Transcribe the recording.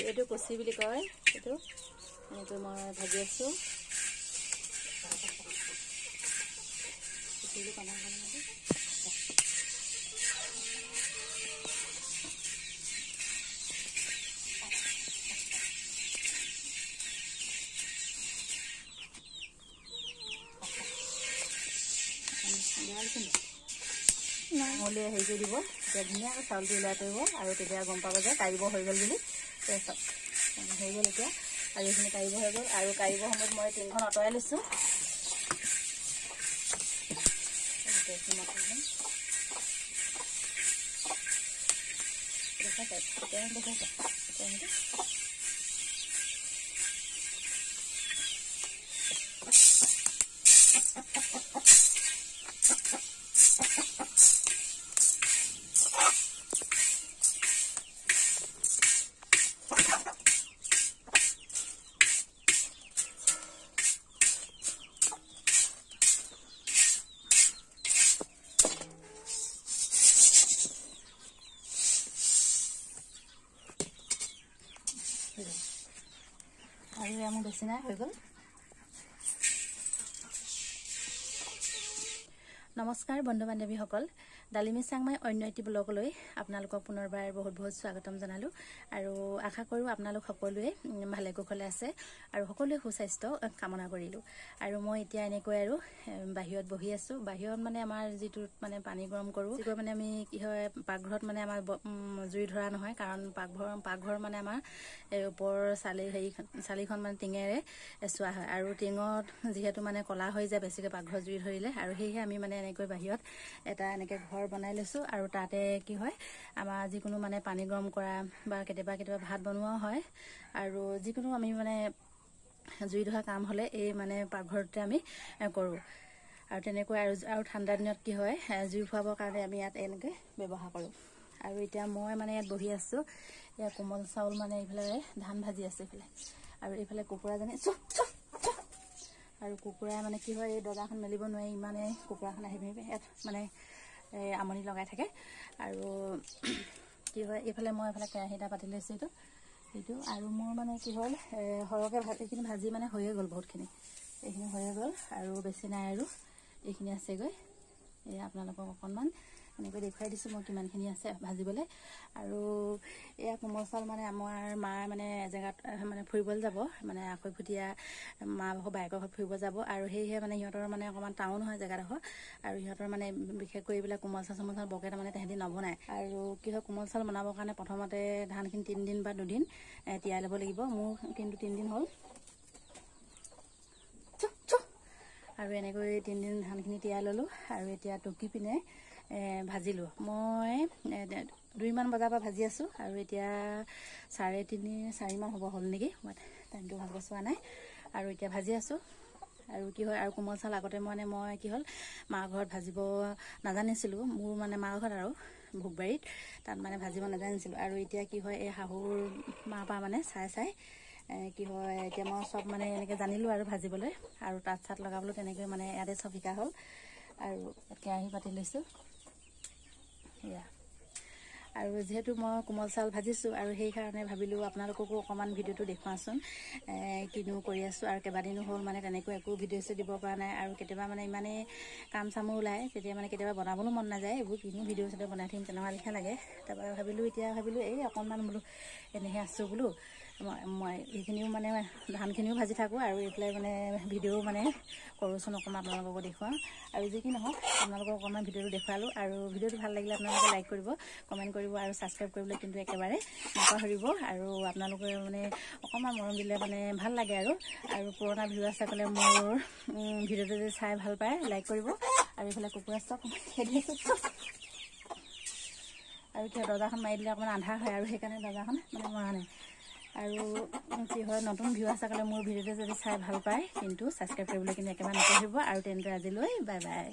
এইটো কচি বুলি কয় এইটো এনেকৈ মই ভাজি আছো নহ'লে হেৰি কৰি দিব তেতিয়া ধুনীয়াকৈ চাউলটো ওলাই কৰিব আৰু তেতিয়া গম পাব যে কাঢ়িব হৈ গ'ল বুলি হৈ গ'ল এতিয়া আৰু এইখিনি কাঢ়িব হৈ গ'ল আৰু কাঢ়িব সময়ত মই টিংখন আঁতৰাই লৈছোঁ আৰু মোৰ বেছি নাই হৈ গ'ল নমস্কাৰ বন্ধু বান্ধৱীসকল ডালিমী চাংমাই অন্য এটি ব্লগলৈ আপোনালোকক পুনৰবাৰ বহুত বহুত স্বাগতম জনালোঁ আৰু আশা কৰোঁ আপোনালোক সকলোৱে ভালে কুশলে আছে আৰু সকলোৱে সুস্বাস্থ্য কামনা কৰিলোঁ আৰু মই এতিয়া এনেকৈ আৰু বাহিৰত বহি আছোঁ বাহিৰত মানে আমাৰ যিটো মানে পানী গৰম কৰোঁ যিটো মানে আমি কি হয় পাকঘৰত মানে আমাৰ জুই ধৰা নহয় কাৰণ পাকঘৰ মানে আমাৰ ওপৰ চালিখন মানে টিঙেৰে চোৱা হয় আৰু টিঙত যিহেতু মানে ক'লা হৈ যায় বেছিকৈ পাকঘৰ জুই ধৰিলে আৰু সেয়েহে আমি মানে এনেকৈ বাহিৰত এটা এনেকৈ ঘৰ বনাই লৈছোঁ আৰু তাতে কি হয় আমাৰ যিকোনো মানে পানী গৰম কৰা বা কেতিয়াবা ভাত বনোৱাও হয় আৰু যিকোনো আমি মানে জুই ধৰা কাম হ'লে এই মানে পাকঘৰতে আমি কৰোঁ আৰু তেনেকৈ আৰু ঠাণ্ডা দিনত কি হয় জুই ফুৱাবৰ কাৰণে আমি ইয়াত এনেকৈ ব্যৱহাৰ কৰোঁ আৰু এতিয়া মই মানে ইয়াত বহি আছোঁ ইয়াত কোমল চাউল মানে এইফালে ধান ভাজি আছে এইফালে আৰু এইফালে কুকুৰাজনী আৰু কুকুৰাই মানে কি হয় এই দৰ্জাখন মেলিব নোৱাৰি ইমানে কুকুৰাখন আহি ইয়াত মানে আমনি লগাই থাকে আৰু কি হয় এইফালে মই এইফালে কেৰাহী এটা পাতি লৈছোঁ এইটো আৰু মোৰ মানে কি হ'ল সৰহকৈ এইখিনি ভাজি মানে হৈয়ে গ'ল বহুতখিনি এইখিনি হৈয়ে গ'ল আৰু বেছি নাই আৰু এইখিনি আছেগৈ এই আপোনালোকক অকণমান এনেকৈ দেখুৱাই দিছোঁ মই কিমানখিনি আছে ভাজিবলৈ আৰু এয়া কোমল চাউল মানে আমাৰ মাৰ মানে জেগাত মানে ফুৰিবলৈ যাব মানে আখৈফুটীয়া মা বাইকৰ ঘৰত ফুৰিব যাব আৰু সেয়েহে মানে সিহঁতৰ মানে অকণমান টাউন হয় জেগাডোখৰ আৰু সিহঁতৰ মানে বিশেষকৈ এইবিলাক কোমল চাউল বৰকৈ তাৰমানে তাহাঁতি নবনায় আৰু কি হয় কোমল চাউল বনাবৰ কাৰণে প্ৰথমতে ধানখিনি 3 দিন বা 2 দিন তিয়াই ল'ব লাগিব মোৰ কিন্তু 3 দিন হ'ল আৰু এনেকৈ 3 দিন ধানখিনি তিয়াই ল'লোঁ আৰু এতিয়া টুকি পিনে ভাজিলোঁ মই 2 মান বজাৰ পৰা ভাজি আছোঁ আৰু এতিয়া 3:30 4 মান হ'ব হ'ল নেকি মই টাইমটো ভালকৈ চোৱা নাই আৰু এতিয়া ভাজি আছোঁ আৰু কি হয় আৰু কোমল চাউল আগতে মই কি হ'ল মাৰ ঘৰত ভাজিব নাজানিছিলোঁ মোৰ মানে মাৰ ঘৰত আৰু ভোগবাৰীত তাত মানে ভাজিব নাজানিছিলোঁ আৰু এতিয়া কি হয় এই শাহুৰ মাৰ পৰা মানে চাই কি হয় এতিয়া মই চব মানে এনেকৈ জানিলোঁ আৰু ভাজিবলৈ আৰু তাঁত লগাবলৈ তেনেকৈ মানে ইয়াতে চব শিকা হ'ল আৰু কেৰাহী পাতি লৈছোঁ এয়া আৰু যিহেতু মই কোমল চাউল ভাজিছোঁ আৰু সেইকাৰণে ভাবিলোঁ আপোনালোককো অকণমান ভিডিঅ'টো দেখুৱাচোন কিনো কৰি আছোঁ আৰু কেইবাদিনো হ'ল মানে তেনেকৈ একো ভিডিঅ' দিব পৰা নাই আৰু কেতিয়াবা মানে ইমানেই কাম চামো ওলায় তেতিয়া মানে কেতিয়াবা বনাবলৈও মন নাযায় এইবোৰ কিনো ভিডিঅ' বনাই থাকিম তেনেকুৱা লিখা লাগে তাৰপৰা ভাবিলোঁ এই অকণমান বোলো এনেহে আছোঁ বোলো মই এইখিনিও মানে ধানখিনিও ভাজি থাকোঁ আৰু এইফালে মানে ভিডিঅ'ও মানে কৰোঁচোন অকণমান আপোনালোককো দেখুৱাওঁ আৰু যি কি নহওক আপোনালোকক অকণমান ভিডিঅ'টো দেখুৱালোঁ আৰু ভিডিঅ'টো ভাল লাগিলে আপোনালোকে লাইক কৰিব কমেণ্ট কৰিব আৰু ছাবস্ক্ৰাইব কৰিবলৈ কিন্তু একেবাৰে নাপাহৰিব আৰু আপোনালোকে মানে অকণমান মৰম দিলে মানে ভাল লাগে আৰু পুৰণা ভিউৱাৰ্ছসকলে মোৰ ভিডিঅ'টো যদি চাই ভাল পায় লাইক কৰিব আৰু এইফালে কুকুৰা চব আৰু এতিয়া দৰ্জাখন মাৰি দিলে অকণমান আন্ধাৰ হয় আৰু সেইকাৰণে দৰ্জাখন মানে মৰা নাই আৰু কি হয় নতুন ভিউৱাৰ্ছসকলে মোৰ ভিডিঅ'টো যদি চাই ভাল পায় কিন্তু ছাবস্ক্ৰাইব কৰিবলৈ কিন্তু একেবাৰে নকৰিব আৰু তেনেকৈ আজিলৈ বাই বাই।